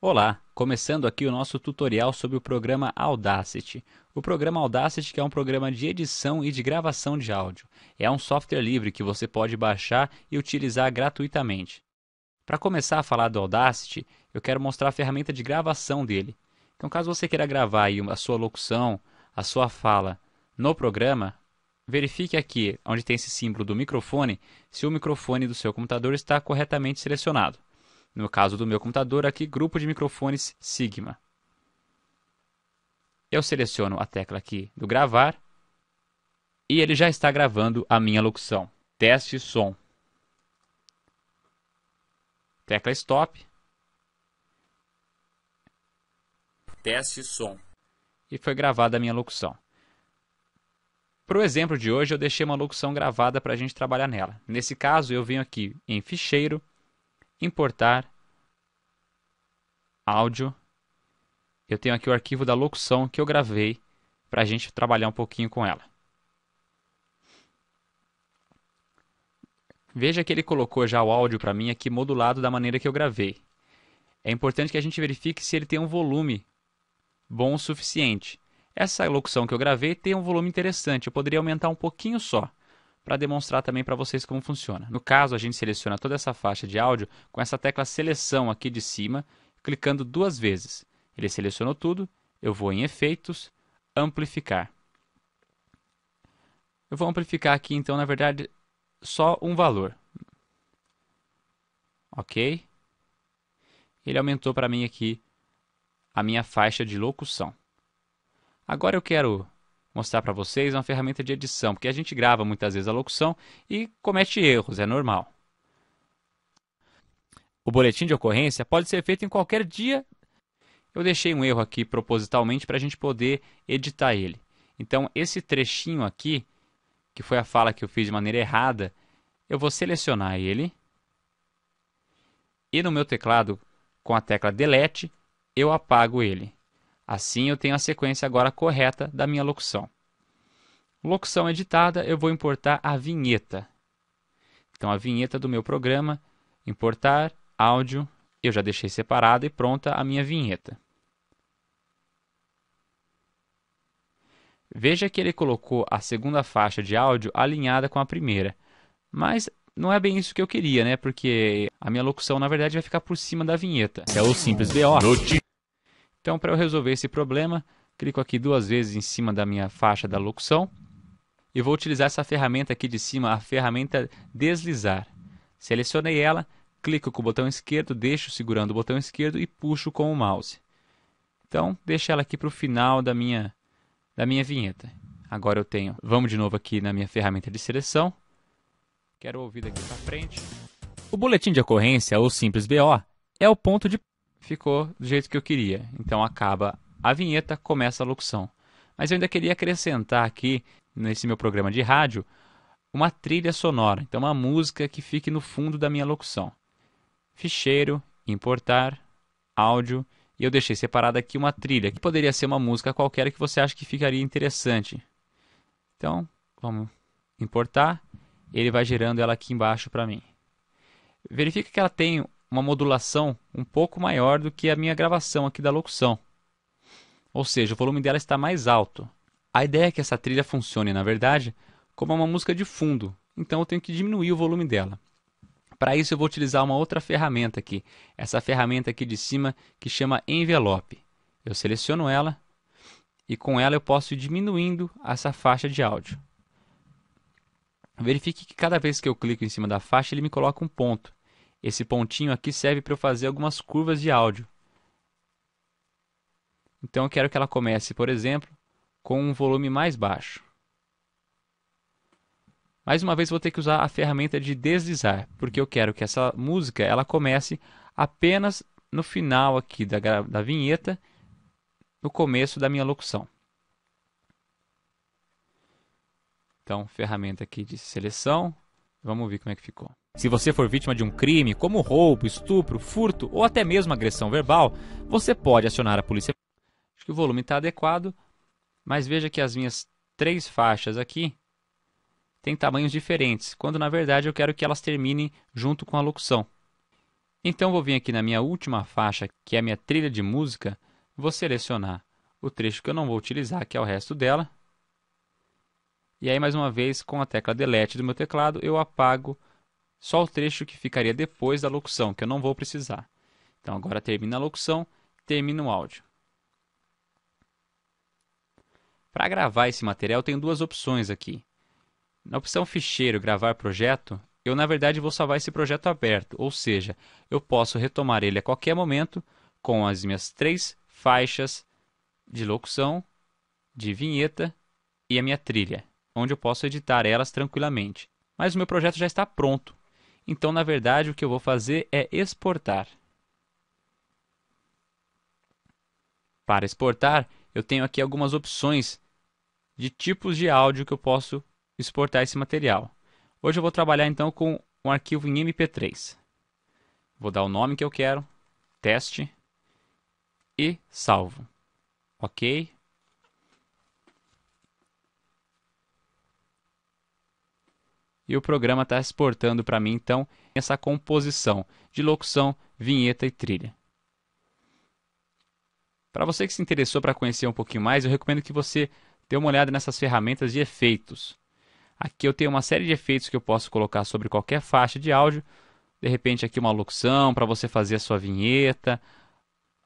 Olá, começando aqui o nosso tutorial sobre o programa Audacity. O programa Audacity que é um programa de edição e de gravação de áudio. É um software livre que você pode baixar e utilizar gratuitamente. Para começar a falar do Audacity, eu quero mostrar a ferramenta de gravação dele. Então, caso você queira gravar aí a sua locução, a sua fala no programa, verifique aqui, onde tem esse símbolo do microfone, se o microfone do seu computador está corretamente selecionado. No caso do meu computador, aqui, grupo de microfones Sigma. Eu seleciono a tecla aqui do gravar e ele já está gravando a minha locução. Teste som. Tecla Stop. Teste som. E foi gravada a minha locução. Para o exemplo de hoje, eu deixei uma locução gravada para a gente trabalhar nela. Nesse caso, eu venho aqui em Ficheiro, Importar, Áudio. Eu tenho aqui o arquivo da locução que eu gravei para a gente trabalhar um pouquinho com ela. Veja que ele colocou já o áudio para mim aqui modulado da maneira que eu gravei. É importante que a gente verifique se ele tem um volume bom o suficiente. Essa locução que eu gravei tem um volume interessante, eu poderia aumentar um pouquinho só, para demonstrar também para vocês como funciona. No caso, a gente seleciona toda essa faixa de áudio com essa tecla seleção aqui de cima, clicando 2 vezes. Ele selecionou tudo, eu vou em efeitos, amplificar. Eu vou amplificar aqui então, na verdade, só um valor. Ok? Ele aumentou para mim aqui a minha faixa de locução. Agora eu quero mostrar para vocês uma ferramenta de edição, porque a gente grava muitas vezes a locução e comete erros, é normal. O boletim de ocorrência pode ser feito em qualquer dia. Eu deixei um erro aqui propositalmente para a gente poder editar ele. Então, esse trechinho aqui, que foi a fala que eu fiz de maneira errada, eu vou selecionar ele. E no meu teclado, com a tecla Delete, eu apago ele. Assim eu tenho a sequência agora correta da minha locução. Locução editada, eu vou importar a vinheta. Então, a vinheta do meu programa, importar, áudio, eu já deixei separada e pronta a minha vinheta. Veja que ele colocou a segunda faixa de áudio alinhada com a primeira. Mas não é bem isso que eu queria, né? Porque a minha locução, na verdade, vai ficar por cima da vinheta. É o simples BO. Então, para eu resolver esse problema, clico aqui 2 vezes em cima da minha faixa da locução e vou utilizar essa ferramenta aqui de cima, a ferramenta deslizar. Selecionei ela, clico com o botão esquerdo, deixo segurando o botão esquerdo e puxo com o mouse. Então, deixo ela aqui para o final da minha vinheta. Agora eu tenho, vamos de novo aqui na minha ferramenta de seleção. Quero ouvir daqui para frente. O boletim de ocorrência, ou simples BO, é o ponto de... Ficou do jeito que eu queria. Então acaba a vinheta, começa a locução. Mas eu ainda queria acrescentar aqui, nesse meu programa de rádio, uma trilha sonora. Então uma música que fique no fundo da minha locução. Ficheiro, importar, áudio. E eu deixei separada aqui uma trilha, que poderia ser uma música qualquer que você acha que ficaria interessante. Então, vamos importar. Ele vai gerando ela aqui embaixo para mim. Verifique que ela tem uma modulação um pouco maior do que a minha gravação aqui da locução. Ou seja, o volume dela está mais alto. A ideia é que essa trilha funcione, na verdade, como uma música de fundo. Então eu tenho que diminuir o volume dela. Para isso eu vou utilizar uma outra ferramenta aqui. Essa ferramenta aqui de cima que chama Envelope. Eu seleciono ela e com ela eu posso ir diminuindo essa faixa de áudio. Verifique que cada vez que eu clico em cima da faixa ele me coloca um ponto. Esse pontinho aqui serve para eu fazer algumas curvas de áudio. Então eu quero que ela comece, por exemplo, com um volume mais baixo. Mais uma vez vou ter que usar a ferramenta de deslizar, porque eu quero que essa música ela comece apenas no final aqui da vinheta, no começo da minha locução. Então, ferramenta aqui de seleção. Vamos ver como é que ficou. Se você for vítima de um crime, como roubo, estupro, furto ou até mesmo agressão verbal, você pode acionar a polícia. Acho que o volume está adequado, mas veja que as minhas 3 faixas aqui têm tamanhos diferentes, quando na verdade eu quero que elas terminem junto com a locução. Então vou vir aqui na minha última faixa, que é a minha trilha de música, vou selecionar o trecho que eu não vou utilizar, que é o resto dela. E aí, mais uma vez, com a tecla Delete do meu teclado, eu apago só o trecho que ficaria depois da locução, que eu não vou precisar. Então agora termina a locução, termina o áudio. Para gravar esse material, eu tenho duas opções aqui. Na opção Ficheiro, Gravar Projeto, eu na verdade vou salvar esse projeto aberto, ou seja, eu posso retomar ele a qualquer momento com as minhas 3 faixas de locução, de vinheta e a minha trilha, onde eu posso editar elas tranquilamente. Mas o meu projeto já está pronto, então na verdade o que eu vou fazer é exportar. Para exportar, eu tenho aqui algumas opções de tipos de áudio que eu posso exportar esse material. Hoje eu vou trabalhar então com um arquivo em MP3. Vou dar o nome que eu quero, teste, e salvo. Ok? E o programa está exportando para mim então essa composição de locução, vinheta e trilha. Para você que se interessou para conhecer um pouquinho mais, eu recomendo que você dê uma olhada nessas ferramentas de efeitos. Aqui eu tenho uma série de efeitos que eu posso colocar sobre qualquer faixa de áudio. De repente aqui uma locução para você fazer a sua vinheta.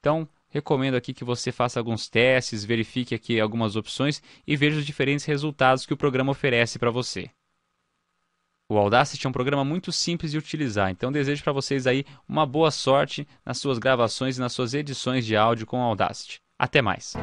Então, recomendo aqui que você faça alguns testes, verifique aqui algumas opções e veja os diferentes resultados que o programa oferece para você. O Audacity é um programa muito simples de utilizar, então desejo para vocês aí uma boa sorte nas suas gravações e nas suas edições de áudio com o Audacity. Até mais!